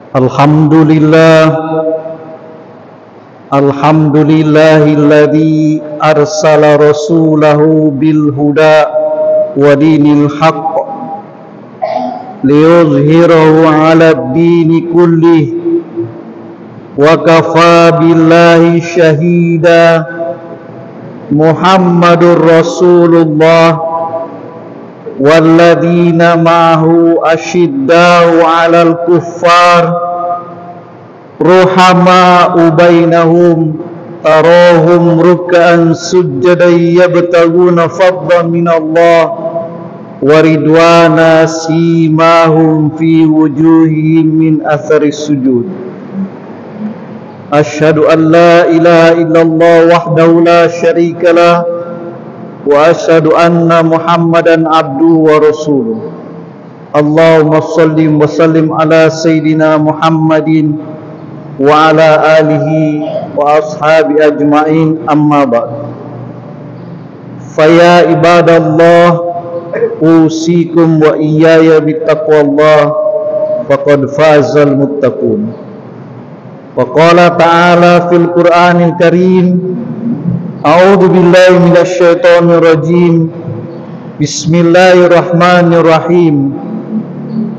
Alhamdulillah, alhamdulillahilladzi arsala rasulahu bil huda wa dinil haqq liyuzhirahu 'ala ad-dini kullih wa kafa billahi shahida. Muhammadur Rasulullah walladzina ma'ahu asyiddau 'alal kuffar ruhama'u bainahum tarahum ruk'an sujjadan yabtaguna fadlan minallah wa ridwana simahum fi wujuhihim min atharis sujud. Asyhadu an la ilaha illallah wahdahu la syarika lah wa asyhadu anna Muhammadan abduhu wa rasuluh. Allahumma shalli wa sallim ala sayyidina Muhammadin wa ala alihi wa ashabi ajma'in, amma ba'd. Faya ibadallah, usikum wa iyaya bittaqwallah, faqad fazal muttaqun. Wa qala ta'ala fil Qur'anil Karim, a'udzu billahi minasy syaithanir rajim. Bismillahirrahmanirrahim.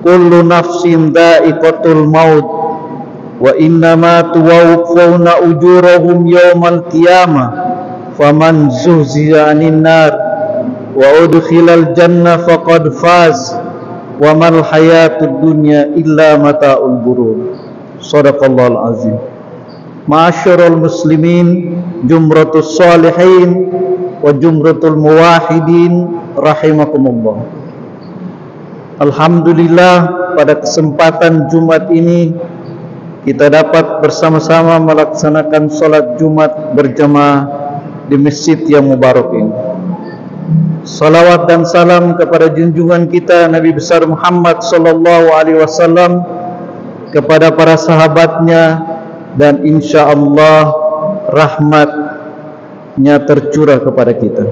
Kullu nafsin dha'iqatul maut wa innama tuwaffawna ujurahum yawmal qiyamah faman zuhziha 'anil nar wa udkhilal jannah faqad faz wa mal hayatud dunya illa mata'ul ghurur. Shadaqallahul azim. Ma'asyiral muslimin, jumratus shalihin wa jumratul muwahhidin rahimakumullah. Alhamdulillah, pada kesempatan Jumat ini kita dapat bersama-sama melaksanakan salat Jumat berjamaah di masjid yang mubarak ini. Salawat dan salam kepada junjungan kita Nabi besar Muhammad sallallahu alaihi wasallam, kepada para sahabatnya, dan insyaallah rahmatnya tercurah kepada kita.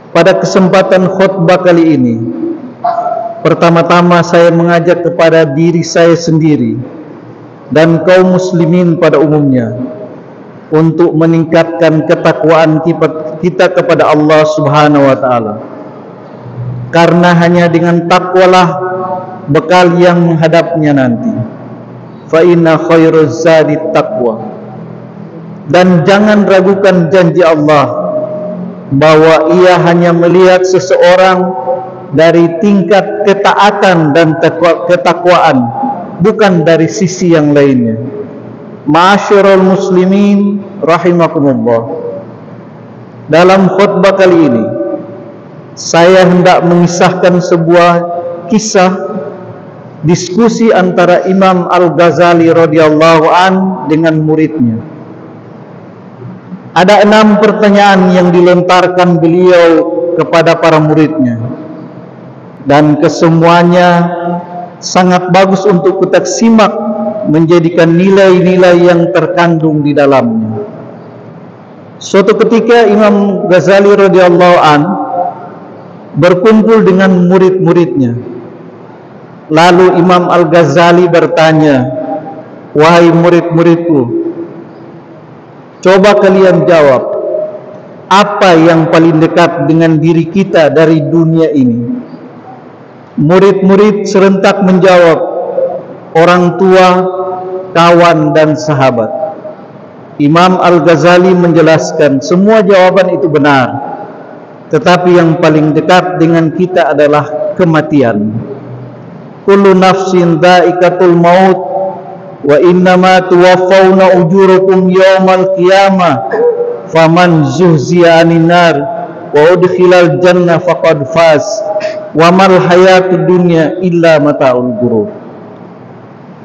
Pada kesempatan khutbah kali ini, pertama-tama saya mengajak kepada diri saya sendiri dan kaum muslimin pada umumnya untuk meningkatkan ketakwaan kita kepada Allah Subhanahu wa taala. Karena hanya dengan takwalah bekal yang menghadapnya nanti. Fa inna khairuz zadi taqwa. Dan jangan ragukan janji Allah bahwa Ia hanya melihat seseorang dari tingkat ketaatan dan ketakwaan, bukan dari sisi yang lainnya. Ma'asyiral muslimin rahimakumullah. Dalam khutbah kali ini saya hendak mengisahkan sebuah kisah diskusi antara Imam Al-Ghazali radhiyallahu an dengan muridnya. Ada 6 pertanyaan yang dilontarkan beliau kepada para muridnya, dan kesemuanya sangat bagus untuk kita simak, menjadikan nilai-nilai yang terkandung di dalamnya. Suatu ketika Imam Ghazali radhiyallahu an berkumpul dengan murid-muridnya. Lalu Imam Al-Ghazali bertanya, "Wahai murid-muridku, coba kalian jawab, apa yang paling dekat dengan diri kita dari dunia ini?" Murid-murid serentak menjawab, "Orang tua, kawan, dan sahabat." Imam Al-Ghazali menjelaskan, semua jawaban itu benar, tetapi yang paling dekat dengan kita adalah kematian. Kullu nafsin dha'iqatul maut wa innama tuwaffawna ujurakum yawmal qiyamah faman zuhziya 'anil nar wa udkhilal jannah faqad faz wa mal hayatud dunya illa mata'ul ghurur.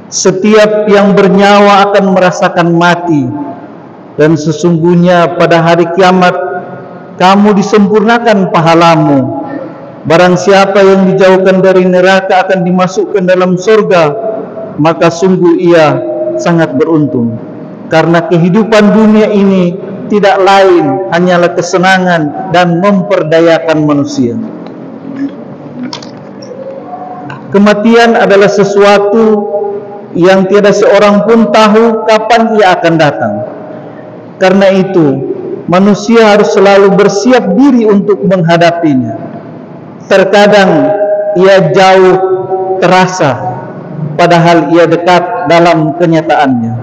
Setiap yang bernyawa akan merasakan mati, dan sesungguhnya pada hari kiamat kamu disempurnakan pahalamu. Barang siapa yang dijauhkan dari neraka akan dimasukkan dalam surga, maka sungguh ia sangat beruntung. Karena kehidupan dunia ini tidak lain hanyalah kesenangan dan memperdayakan manusia. Kematian adalah sesuatu yang tiada seorang pun tahu kapan ia akan datang. Karena itu, manusia harus selalu bersiap diri untuk menghadapinya. Terkadang ia jauh terasa, padahal ia dekat dalam kenyataannya.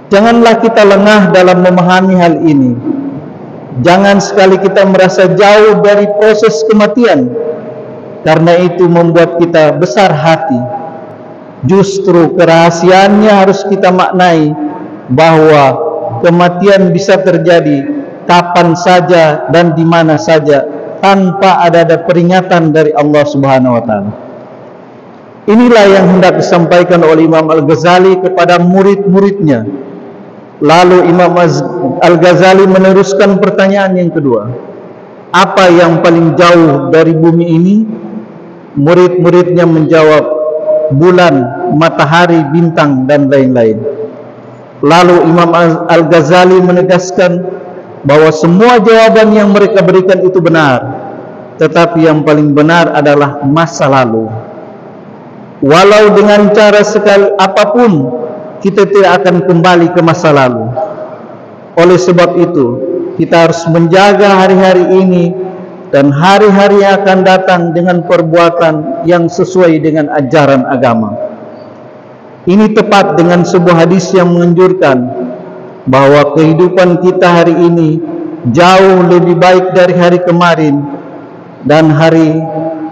Janganlah kita lengah dalam memahami hal ini. Jangan sekali kita merasa jauh dari proses kematian, karena itu membuat kita besar hati. Justru kerahasiaannya harus kita maknai bahwa kematian bisa terjadi kapan saja dan di mana saja tanpa ada peringatan dari Allah Subhanahu wa taala. Inilah yang hendak disampaikan oleh Imam Al-Ghazali kepada murid-muridnya. Lalu Imam Al-Ghazali meneruskan pertanyaan yang kedua. Apa yang paling jauh dari bumi ini? Murid-muridnya menjawab, bulan, matahari, bintang, dan lain-lain. Lalu Imam Al-Ghazali menegaskan bahwa semua jawaban yang mereka berikan itu benar, tetapi yang paling benar adalah masa lalu. Walau dengan cara sekali apapun, kita tidak akan kembali ke masa lalu. Oleh sebab itu, kita harus menjaga hari-hari ini dan hari-hari yang akan datang dengan perbuatan yang sesuai dengan ajaran agama. Ini tepat dengan sebuah hadis yang menganjurkan bahwa kehidupan kita hari ini jauh lebih baik dari hari kemarin, dan hari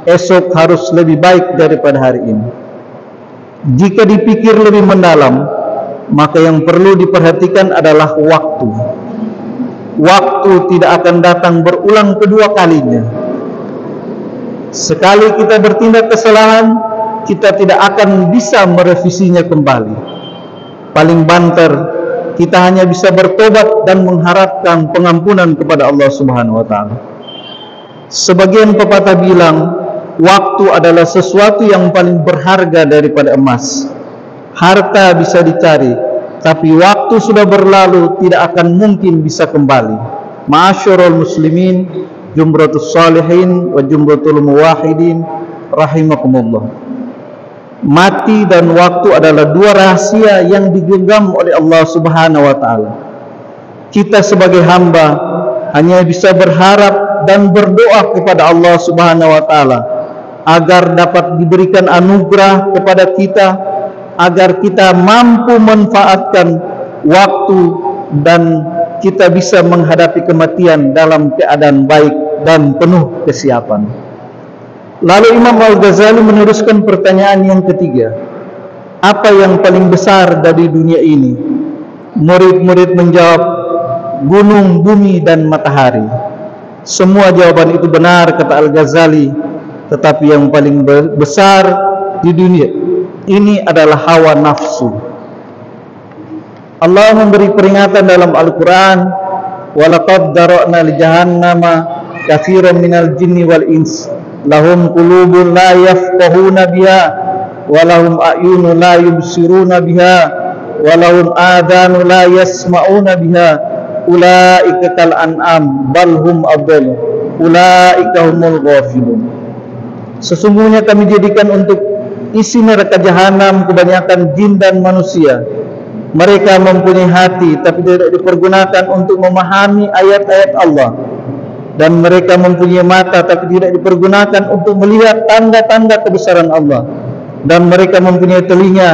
esok harus lebih baik daripada hari ini. Jika dipikir lebih mendalam, maka yang perlu diperhatikan adalah waktu. Waktu tidak akan datang berulang kedua kalinya. Sekali kita bertindak kesalahan, kita tidak akan bisa merevisinya kembali. Paling banter, kita hanya bisa bertobat dan mengharapkan pengampunan kepada Allah Subhanahu wa taala. Sebagian pepatah bilang, waktu adalah sesuatu yang paling berharga daripada emas. Harta bisa dicari, tapi waktu sudah berlalu, tidak akan mungkin bisa kembali. Ma'asyiral muslimin, jumratus salihin wa jumratul muwahhidin rahimakumullah. Mati dan waktu adalah dua rahasia yang digenggam oleh Allah Subhanahu wa taala. Kita sebagai hamba hanya bisa berharap dan berdoa kepada Allah Subhanahu wa taala agar dapat diberikan anugerah kepada kita, agar kita mampu manfaatkan waktu dan kita bisa menghadapi kematian dalam keadaan baik dan penuh kesiapan. Lalu Imam Al-Ghazali meneruskan pertanyaan yang ketiga. Apa yang paling besar dari dunia ini? Murid-murid menjawab, gunung, bumi, dan matahari. Semua jawaban itu benar, kata Al-Ghazali, tetapi yang paling besar di dunia ini adalah hawa nafsu. Allah memberi peringatan dalam Al-Quran, وَلَقَدْ دَرَأْنَا لِجَهَنَّمَ كَثِيرًا مِنَ الْجِنِّ وَالْإِنسِ لَهُمْ قُلُوبٌ لَا يَفْقَهُونَ بِهَا وَلَهُمْ أَعْيُنٌ لَا يُبْصِرُونَ بِهَا وَلَهُمْ آذَانٌ لَا يَسْمَعُونَ بِهَا أُولَئِكَ كَالْأَنْعَامِ بَلْ هُمْ أَضَلُّ أُولَئِكَ هُمُ الْغَافِلُونَ. Sesungguhnya kami jadikan untuk isi neraka jahanam kebanyakan jin dan manusia. Mereka mempunyai hati tapi tidak dipergunakan untuk memahami ayat-ayat Allah, dan mereka mempunyai mata tapi tidak dipergunakan untuk melihat tanda-tanda kebesaran Allah, dan mereka mempunyai telinga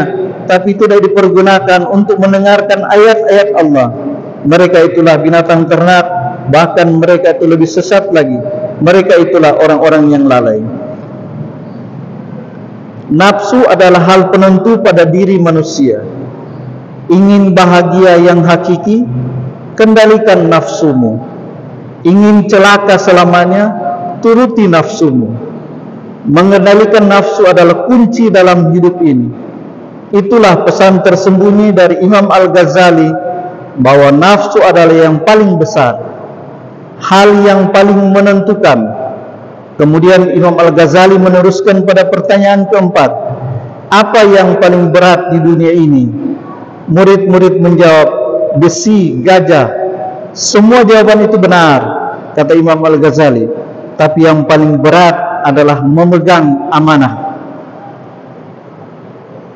tapi tidak dipergunakan untuk mendengarkan ayat-ayat Allah. Mereka itulah binatang ternak, bahkan mereka itu lebih sesat lagi. Mereka itulah orang-orang yang lalai. Nafsu adalah hal penentu pada diri manusia. Ingin bahagia yang hakiki, kendalikan nafsumu. Ingin celaka selamanya, turuti nafsumu. Mengendalikan nafsu adalah kunci dalam hidup ini. Itulah pesan tersembunyi dari Imam Al-Ghazali, bahwa nafsu adalah yang paling besar, hal yang paling menentukan. Kemudian Imam Al-Ghazali meneruskan pada pertanyaan keempat, apa yang paling berat di dunia ini? Murid-murid menjawab, besi, gajah. Semua jawaban itu benar, kata Imam Al-Ghazali, tapi yang paling berat adalah memegang amanah.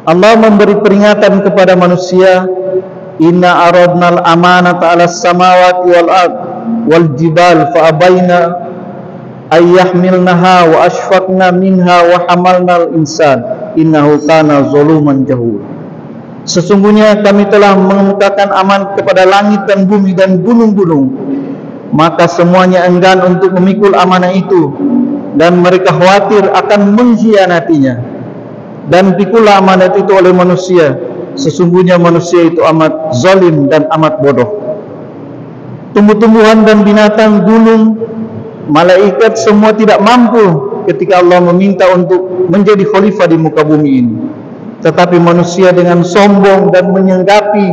Allah memberi peringatan kepada manusia, inna aradnal amanata 'alas samawati wal ard wal jibal fa abaina ayyahmilnaha wa ashfaqna minha wa hamalnal insan innahu kana zaluman jahul. Sesungguhnya kami telah mengemukakan aman kepada langit dan bumi dan gunung-gunung, maka semuanya enggan untuk memikul amanah itu, dan mereka khawatir akan mengkhianatinya. Dan pikulah amanat itu oleh manusia, sesungguhnya manusia itu amat zalim dan amat bodoh. Tumbuh-tumbuhan dan binatang, gunung, malaikat semua tidak mampu ketika Allah meminta untuk menjadi khalifah di muka bumi ini. Tetapi manusia dengan sombong dan menyanggapi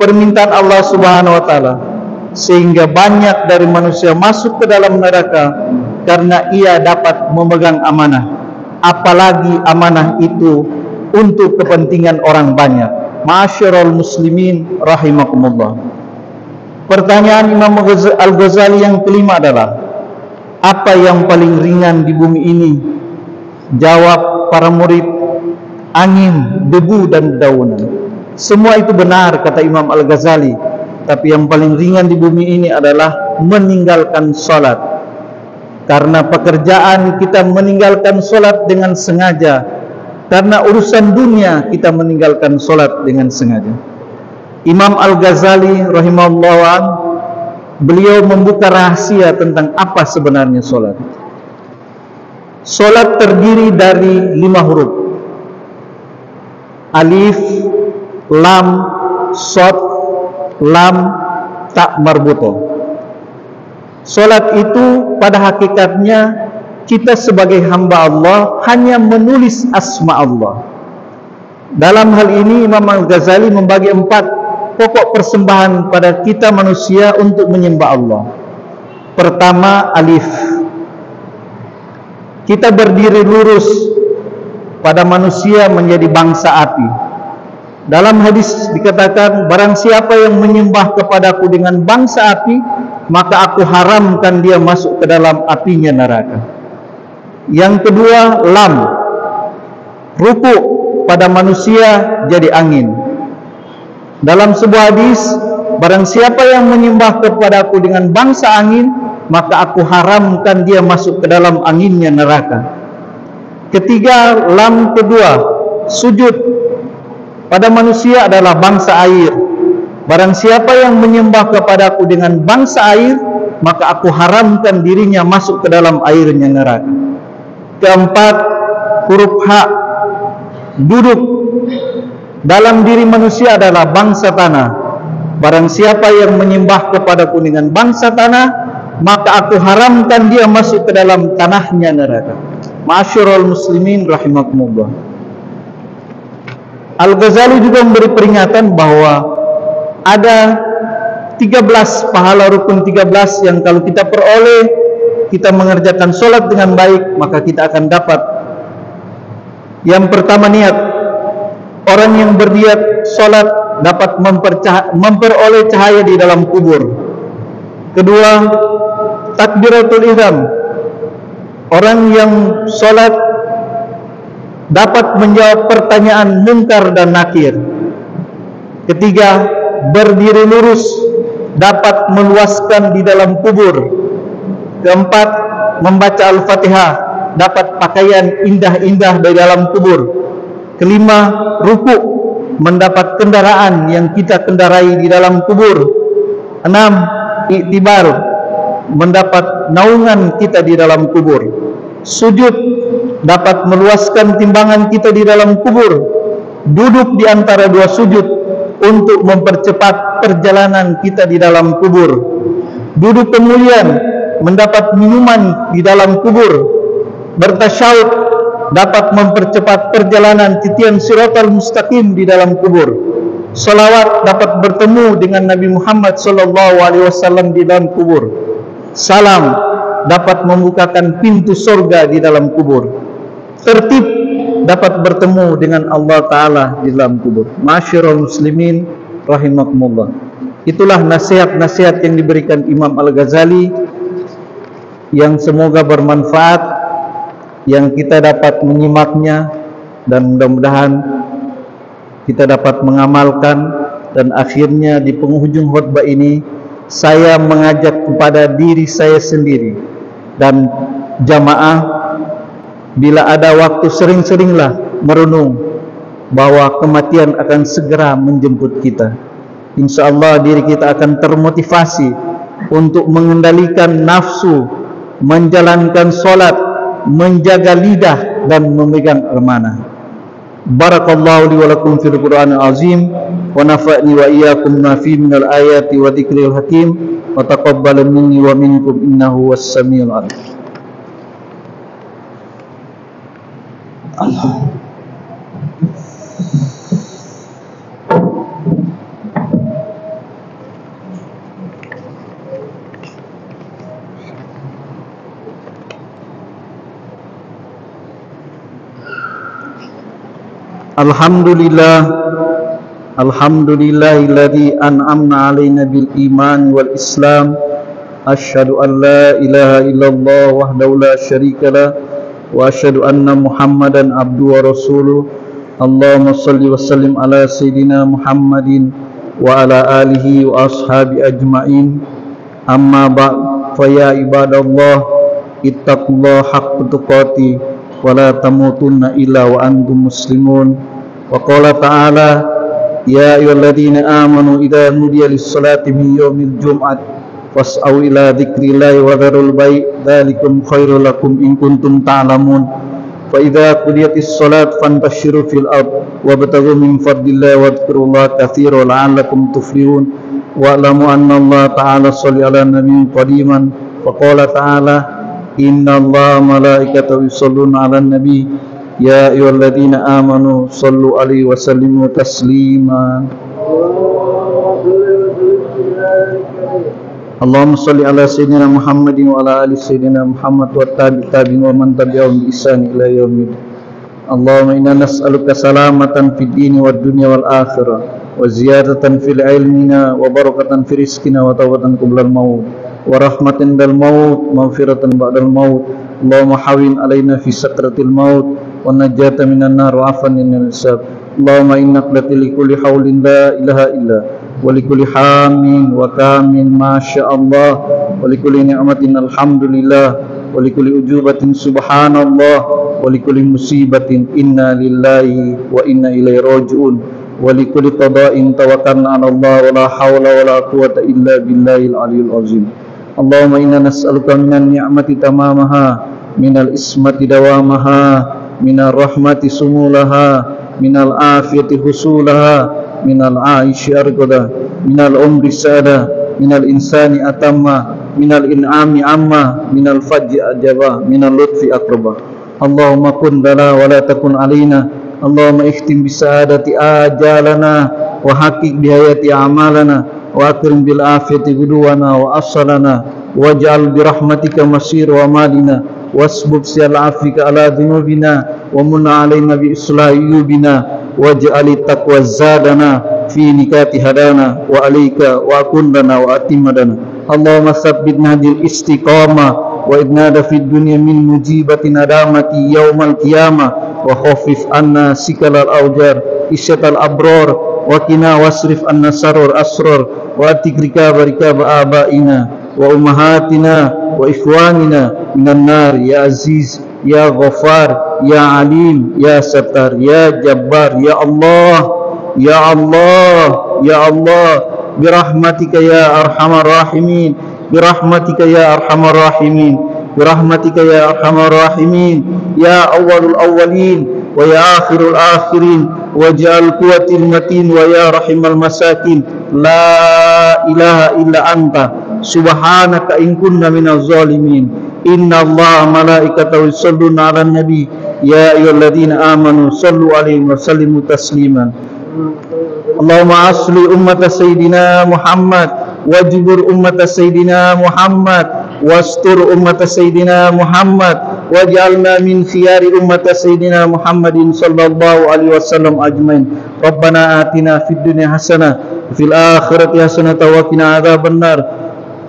permintaan Allah Subhanahu wa taala, sehingga banyak dari manusia masuk ke dalam neraka karena ia dapat memegang amanah, apalagi amanah itu untuk kepentingan orang banyak. Ma'asyiral muslimin rahimakumullah. Pertanyaan Imam Al-Ghazali yang kelima adalah, apa yang paling ringan di bumi ini? Jawab para murid, angin, debu dan dedaunan. Semua itu benar kata Imam Al-Ghazali, tapi yang paling ringan di bumi ini adalah meninggalkan sholat. Karena pekerjaan kita meninggalkan sholat dengan sengaja, karena urusan dunia kita meninggalkan sholat dengan sengaja. Imam Al-Ghazali rahimahullah, beliau membuka rahasia tentang apa sebenarnya sholat. Sholat terdiri dari 5 huruf: alif, lam, shad, lam, ta marbutoh. Solat itu pada hakikatnya kita sebagai hamba Allah hanya menulis asma Allah. Dalam hal ini Imam Al-Ghazali membagi 4 pokok persembahan pada kita manusia untuk menyembah Allah. Pertama, alif. Kita berdiri lurus pada manusia menjadi bangsa api. Dalam hadis dikatakan, barang siapa yang menyembah kepadaku dengan bangsa api, maka aku haramkan dia masuk ke dalam apinya neraka. Yang kedua, lam. Ruku pada manusia jadi angin. Dalam sebuah hadis, barang siapa yang menyembah kepadaku dengan bangsa angin, maka aku haramkan dia masuk ke dalam anginnya neraka. Ketiga, lam kedua, sujud pada manusia adalah bangsa air. Barang siapa yang menyembah kepadaku dengan bangsa air, maka aku haramkan dirinya masuk ke dalam airnya neraka. Keempat, huruf H. Duduk dalam diri manusia adalah bangsa tanah. Barang siapa yang menyembah kepadaku dengan bangsa tanah, maka aku haramkan dia masuk ke dalam tanahnya neraka. Ma'asyiral muslimin rahimakumullah. Al-Ghazali juga memberi peringatan bahwa ada 13 pahala rukun 13 yang kalau kita peroleh, kita mengerjakan sholat dengan baik, maka kita akan dapat. Yang pertama, niat. Orang yang berniat sholat dapat memperoleh cahaya di dalam kubur. Kedua, takbiratul ihram. Orang yang sholat dapat menjawab pertanyaan munkar dan nakir. Ketiga, berdiri lurus dapat meluaskan di dalam kubur. Keempat, membaca Al-Fatihah dapat pakaian indah-indah di dalam kubur. Kelima, ruku mendapat kendaraan yang kita kendarai di dalam kubur. Enam, iktibar mendapat naungan kita di dalam kubur. Sujud dapat meluaskan timbangan kita di dalam kubur. Duduk di antara 2 sujud untuk mempercepat perjalanan kita di dalam kubur. Duduk kemuliaan mendapat minuman di dalam kubur. Bertasyahud dapat mempercepat perjalanan titian siratal mustaqim di dalam kubur. Salawat dapat bertemu dengan Nabi Muhammad SAW di dalam kubur. Salam dapat membukakan pintu surga di dalam kubur. Tertib dapat bertemu dengan Allah Ta'ala di dalam kubur. Ma'asyiral muslimin rahimakumullah. Itulah nasihat-nasihat yang diberikan Imam Al-Ghazali, yang semoga bermanfaat, yang kita dapat menyimaknya dan mudah-mudahan kita dapat mengamalkan. Dan akhirnya di penghujung khutbah ini saya mengajak kepada diri saya sendiri dan jamaah, bila ada waktu sering-seringlah merenung bahwa kematian akan segera menjemput kita. InsyaAllah diri kita akan termotivasi untuk mengendalikan nafsu, menjalankan solat, menjaga lidah dan memegang amanah. Barakallahu li wa lakum fil Qur'anil azim wa nafa'ni wa iyyakum ma fi minal ayati wa dzikril hakim wa taqabbal minni wa minkum innahu was-samiul alim. Alhamdulillahilladzi an'amna 'alaina bil iman wal islam. Asyhadu an la ilaha illallah wahdahu la syarikalah wa asyhadu anna Muhammadan abduhu wa rasuluh. Allahumma shalli wa sallim ala sayidina Muhammadin wa ala alihi wa ashabi ajma'in. Amma ba'd, fa ya ibadallah ittaqullaha haqqa tuqatih wa la tamutunna illa wa antum muslimun. Wa qala ta'ala ya ayyuhalladzina amanu idza nudiya lis-salati min yaumil jum'ati fas'au ila dzikrillahi wa dzarul bai' dzalikum khairul lakum in kuntum ta'lamun. Fa idza qudiyatis salat fantashiru fil ard wabtaghu min fadlillahi wadhkurullaha katsiran la'allakum tuflihun. Wa'lamu anna Allah ta'ala shalli 'alan nabiyyin qadiman wa qala ta'ala innallaha malaikatahu yusholluna 'alan nabiy ya ayyuhalladzina amanu shallu 'alaihi wa sallimu taslima. Allahumma shalli ala sayyidina Muhammadin wa ala ali sayyidina Muhammad wa tabi'in wa man tabi'ahum bi ihsan ila yaumil. Allahumma inna nas'aluka salamatan fid dini wad dunya wal akhirah wa ziyadatan fil ilmina wa barakatan fi rizqina wa tawbatan qablal maut wa rahmatan dal maut maghfiratan ba'dal maut. Allahumma hawin alaina fi sakratil maut wa najata minan nar wa afan minal hisab. Allahumma innaka li kulli haulin la ilaha illa wa li kulli hamin wa kamin ma sya Allah wa li kulli ni'matin alhamdulillah wa li kulli ujubatin subhanallah wa li kulli musibatin inna lillahi wa inna ilaihi raji'un wa li kulli qada'in tawakkalna 'ala Allah wa la haula wa la quwwata illa billahil aliyyil azim. Allahumma inna nas'aluka minan ni'mati tamamaha minal ismati dawamaha minal rahmati sumulaha minal afiyati husulaha minal aishi arqada minal umri sada minal insani atamma minal in'ami amma minal fajri ajaba minal lutfi akraba. Allahumma kun lana wa la takun alaina. Allahumma ikhtim bisaadati ajalana wa haqiq bihayati amalana wa akrim bil afiyati guduwana wa asalana waj'al birahmatika masir wa malina wasbub sial afika ala dhunubina wa munna alaina bi islahi yubina waj'al taqwa zadana fi nikati hadana wa alika wa akundana wa atimadana. Allahumma tsabbitna bil istiqamah wa idnada fid dunya min mujibati nadamati yaumal qiyamah wa khaffif anna sikalal awjar isyatal abrar wa qina wasrif anna sarur asrar wa atikrika barika abaina wa ummahatina wa ikhwanina minan nar ya aziz ya ghafar ya alim ya sattar ya jabbar ya Allah ya Allah ya Allah birahmatika ya arhamar rahimin birahmatika ya arhamar rahimin birahmatika ya arhamar rahimin ya awwalul awwalin wa ya akhirul akhirin waj'al quwwatil matin wa ya rahimal masakin la ilaha illa anta subhanaka in kunna minaz zalimin. Inna Allah malaikatahu yusholluna 'alan nabi ya ayyuhalladzina amanu shallu 'alaihi wa sallimu tasliman. Allahumma asli ummata sayyidina Muhammad wajbur ummata sayyidina Muhammad wastur ummata sayyidina Muhammad waj'alna min khiyari ummata sayyidina Muhammadin sallallahu alaihi wasallam ajmain. Rabbana atina fid dunya hasanah wa fil akhirati hasanah wa qina adzabannar.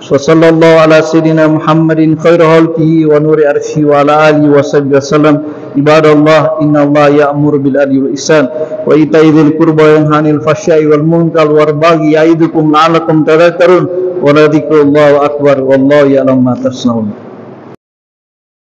Wa sallallahu ala sayyidina Muhammadin khairu khalqihi wa nuri arsyihi wa ala alihi wa sahbihi wasallam. Ibadallah, innallaha ya'muru bil adli wal ihsan wa ita'i dzil qurba wa yanha 'anil fahsya'i wal munkar wal baghi ya'idukum la'allakum tadhakkarun wa la dzikrullahi akbar wallahu ya'lamu ma tasna'un.